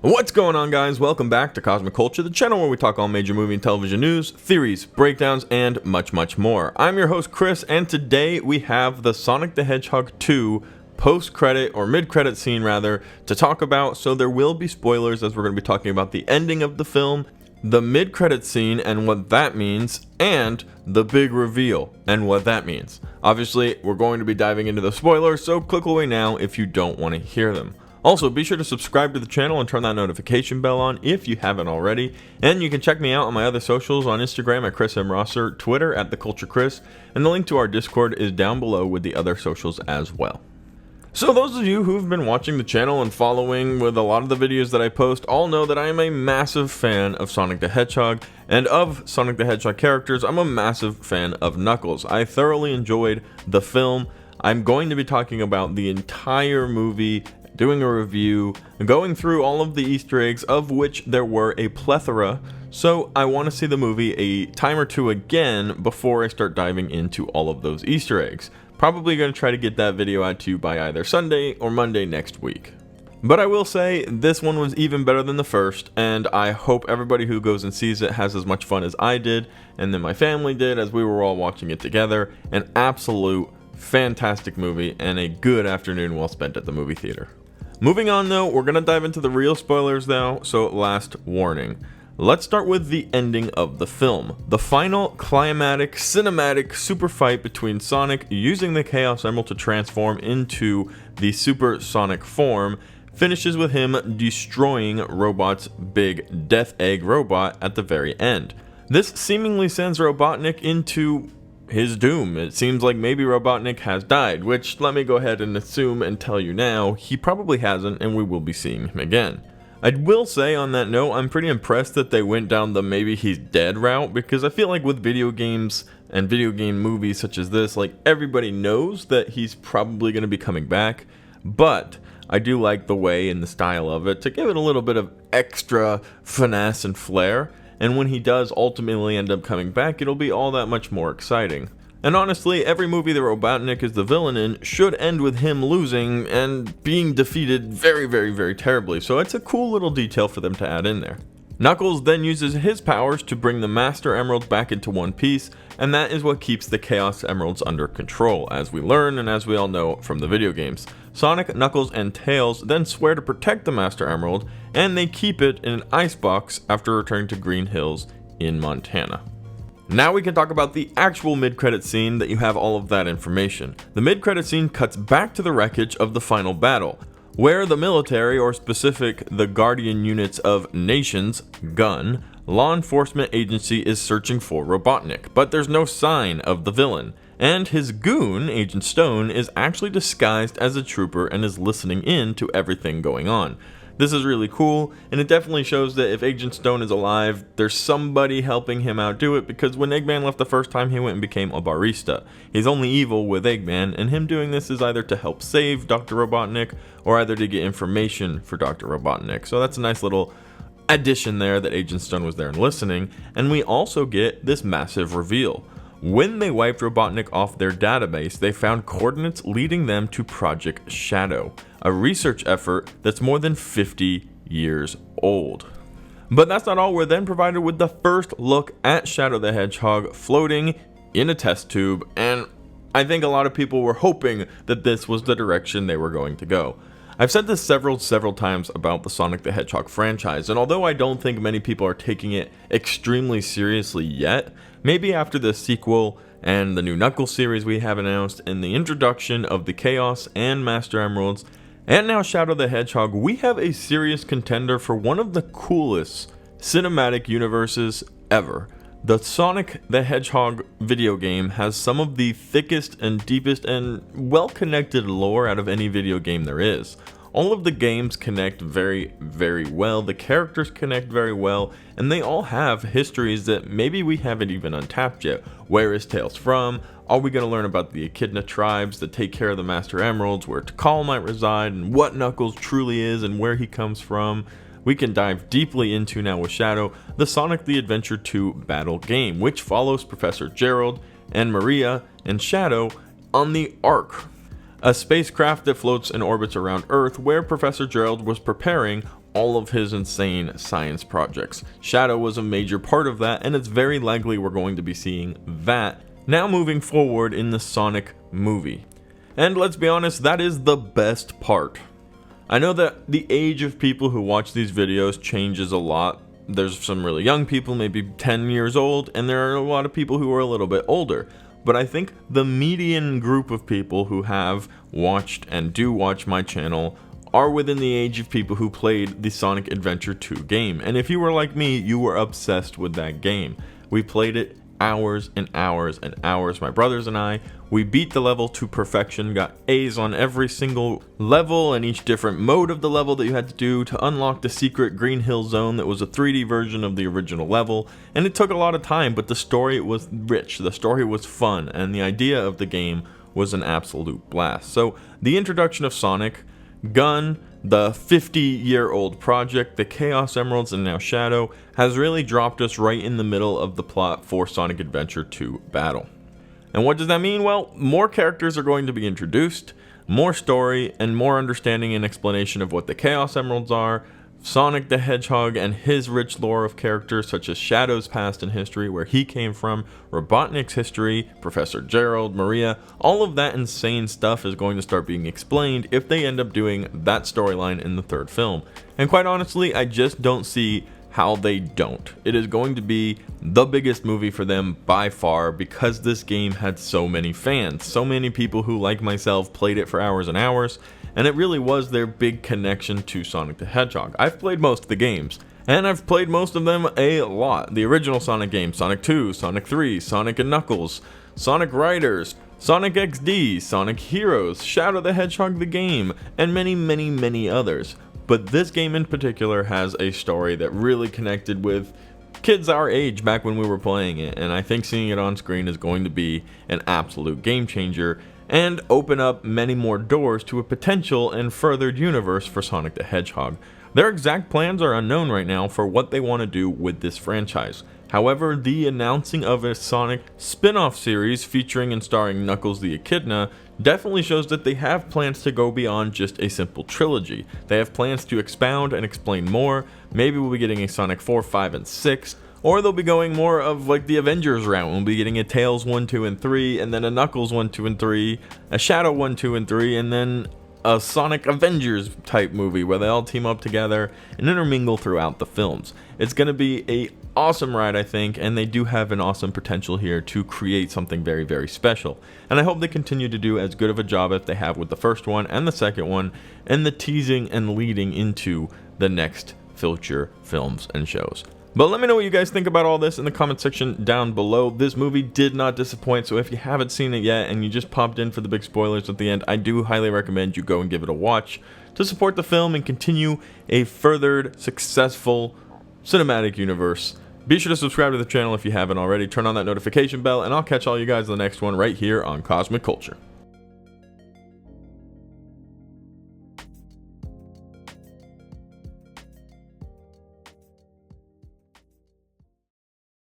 What's going on, guys? Welcome back to Cosmic Culture, the channel where we talk all major movie and television news, theories, breakdowns, and much more. I'm your host Chris, and today we have the Sonic the Hedgehog 2 post-credit or mid-credit scene rather to talk about, so there will be spoilers as we're going to be talking about the ending of the film, the mid-credit scene and what that means, and the big reveal and what that means. Obviously, we're going to be diving into the spoilers, so click away now if you don't want to hear them. Also, be sure to subscribe to the channel and turn that notification bell on if you haven't already. And you can check me out on my other socials on Instagram at Chris M. Rosser, Twitter at TheCultureChris, and the link to our Discord is down below with the other socials as well. So those of you who've been watching the channel and following with a lot of the videos that I post all know that I am a massive fan of Sonic the Hedgehog, and of Sonic the Hedgehog characters, I'm a massive fan of Knuckles. I thoroughly enjoyed the film. I'm going to be talking about the entire movie, doing a review, going through all of the Easter eggs, of which there were a plethora, so I want to see the movie a time or two again before I start diving into all of those Easter eggs. Probably going to try to get that video out to you by either Sunday or Monday next week. But I will say, this one was even better than the first, and I hope everybody who goes and sees it has as much fun as I did, and then my family did as we were all watching it together. An absolute fantastic movie, and a good afternoon well spent at the movie theater. Moving on though, we're going to dive into the real spoilers now, so last warning. Let's start with the ending of the film. The final climatic, cinematic super fight between Sonic using the Chaos Emerald to transform into the supersonic form finishes with him destroying Robot's big Death Egg robot at the very end. This seemingly sends Robotnik into his doom. It seems like maybe Robotnik has died, which let me go ahead and assume and tell you now, he probably hasn't, and we will be seeing him again. I will say on that note, I'm pretty impressed that they went down the maybe he's dead route, because I feel like with video games and video game movies such as this, like everybody knows that he's probably going to be coming back, but I do like the way and the style of it to give it a little bit of extra finesse and flair. And when he does ultimately end up coming back, it'll be all that much more exciting. And honestly, every movie that Robotnik is the villain in should end with him losing and being defeated very terribly, so it's a cool little detail for them to add in there. Knuckles then uses his powers to bring the Master Emeralds back into one piece, and that is what keeps the Chaos Emeralds under control, as we learn and as we all know from the video games. Sonic, Knuckles, and Tails then swear to protect the Master Emerald, and they keep it in an icebox after returning to Green Hills in Montana. Now we can talk about the actual mid-credit scene that you have all of that information. The mid-credit scene cuts back to the wreckage of the final battle, where the military, or specific the Guardian Units of Nations, GUN, law enforcement agency is searching for Robotnik, but there's no sign of the villain. And his goon, Agent Stone, is actually disguised as a trooper and is listening in to everything going on. This is really cool, and it definitely shows that if Agent Stone is alive, there's somebody helping him out do it, because when Eggman left the first time, he went and became a barista. He's only evil with Eggman, and him doing this is either to help save Dr. Robotnik, or either to get information for Dr. Robotnik. So that's a nice little addition there that Agent Stone was there and listening, and we also get this massive reveal. When they wiped Robotnik off their database, they found coordinates leading them to Project Shadow, a research effort that's more than 50 years old. But that's not all. We're then provided with the first look at Shadow the Hedgehog floating in a test tube, and I think a lot of people were hoping that this was the direction they were going to go. I've said this several times about the Sonic the Hedgehog franchise, and although I don't think many people are taking it extremely seriously yet, maybe after the sequel and the new Knuckles series we have announced, and the introduction of the Chaos and Master Emeralds, and now Shadow the Hedgehog, we have a serious contender for one of the coolest cinematic universes ever. The Sonic the Hedgehog video game has some of the thickest and deepest and well-connected lore out of any video game there is. All of the games connect very well, the characters connect very well, and they all have histories that maybe we haven't even untapped yet. Where is Tails from? Are we going to learn about the Echidna tribes that take care of the Master Emeralds, where Tikal might reside, and what Knuckles truly is and where he comes from? We can dive deeply into now with Shadow, the Sonic the Adventure 2 battle game, which follows Professor Gerald and Maria and Shadow on the Ark, a spacecraft that floats and orbits around Earth, where Professor Gerald was preparing all of his insane science projects. Shadow was a major part of that, and it's very likely we're going to be seeing that now moving forward in the Sonic movie. And let's be honest, that is the best part. I know that the age of people who watch these videos changes a lot. There's some really young people, maybe 10 years old, and there are a lot of people who are a little bit older. But I think the median group of people who have watched and do watch my channel are within the age of people who played the Sonic Adventure 2 game. And if you were like me, you were obsessed with that game. We played it hours and hours and hours. My brothers and I, we beat the level to perfection, got A's on every single level and each different mode of the level that you had to do to unlock the secret Green Hill Zone that was a 3D version of the original level. And it took a lot of time, but the story was rich, the story was fun, and the idea of the game was an absolute blast. So the introduction of Sonic, Gun, the 50-year-old project, the Chaos Emeralds, and now Shadow has really dropped us right in the middle of the plot for Sonic Adventure 2 Battle. And what does that mean? Well, more characters are going to be introduced, more story, and more understanding and explanation of what the Chaos Emeralds are, Sonic the Hedgehog and his rich lore of characters such as Shadow's past and history, where he came from, Robotnik's history, Professor Gerald, Maria, all of that insane stuff is going to start being explained if they end up doing that storyline in the third film. And quite honestly, I just don't see how they don't. It is going to be the biggest movie for them by far because this game had so many fans. So many people who, like myself, played it for hours and hours, and it really was their big connection to Sonic the Hedgehog. I've played most of the games, and I've played most of them a lot. The original Sonic games, Sonic 2, Sonic 3, Sonic and Knuckles, Sonic Riders, Sonic XD, Sonic Heroes, Shadow the Hedgehog the game, and many, many, many others. But this game in particular has a story that really connected with kids our age back when we were playing it, and I think seeing it on screen is going to be an absolute game changer and open up many more doors to a potential and furthered universe for Sonic the Hedgehog. Their exact plans are unknown right now for what they want to do with this franchise. However, the announcing of a Sonic spin-off series featuring and starring Knuckles the Echidna definitely shows that they have plans to go beyond just a simple trilogy. They have plans to expound and explain more. Maybe we'll be getting a Sonic 4, 5, and 6, or they'll be going more of like the Avengers route. We'll be getting a Tails 1, 2, and 3, and then a Knuckles 1, 2, and 3, a Shadow 1, 2, and 3, and then a Sonic Avengers type movie where they all team up together and intermingle throughout the films. It's going to be a awesome ride, I think, and they do have an awesome potential here to create something very, very special. And I hope they continue to do as good of a job as they have with the first one and the second one, and the teasing and leading into the next future films and shows. But let me know what you guys think about all this in the comment section down below. This movie did not disappoint, so if you haven't seen it yet and you just popped in for the big spoilers at the end, I do highly recommend you go and give it a watch to support the film and continue a furthered, successful cinematic universe. Be sure to subscribe to the channel if you haven't already, turn on that notification bell, and I'll catch all you guys in the next one right here on Cosmic Culture.